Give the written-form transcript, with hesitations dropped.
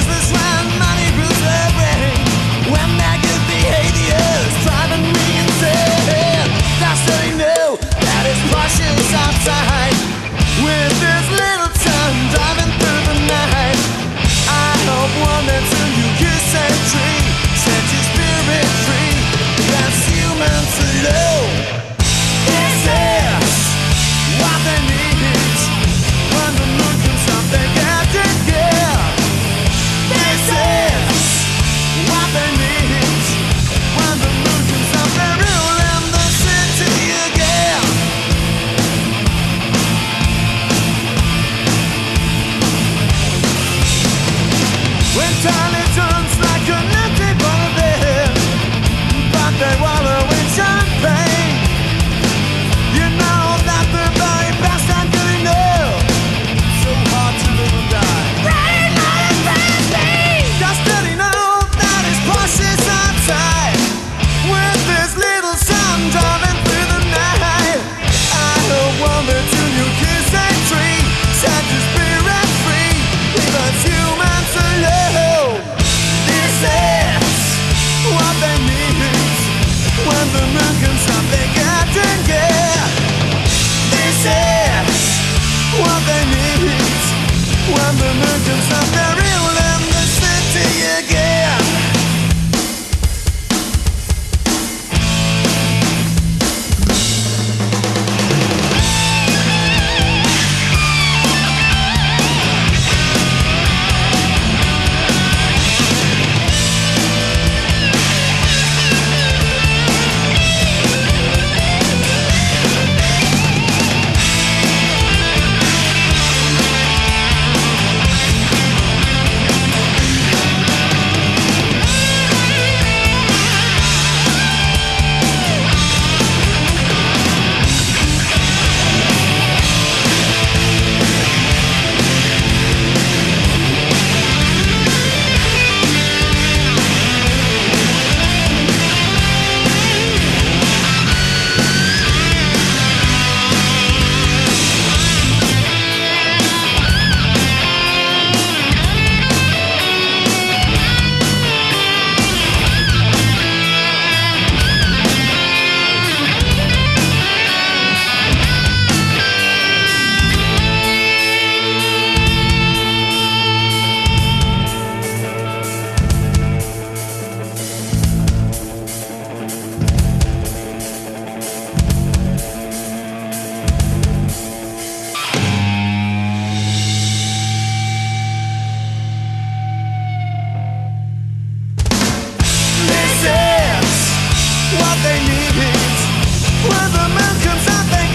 useless when money rules the brain. When their good behavior's driving me insane. Does they know that it's precious outside? With this little town driving through the night, I hope one day soon you kiss and tree, set your spirit free. That's human to know. This is what they need. When the moon comes up, they get to give. This is what they need. When the moon comes up, they rule in the city again. When time it turns like an empty bottle bed, but they wallow in champagne. You know that the very best I'm doing now. So hard to live and die. Right now it's fancy. Just really know that it's precious outside. With this little sun driving through the night, I hope one day soon you kiss a tree, set your spirit free. Leave us humans alone. This is what they need. When the moon comes up, they get to get. This is what they need. When the moon comes up, they're real in the city again. What they need. When the moon comes up, they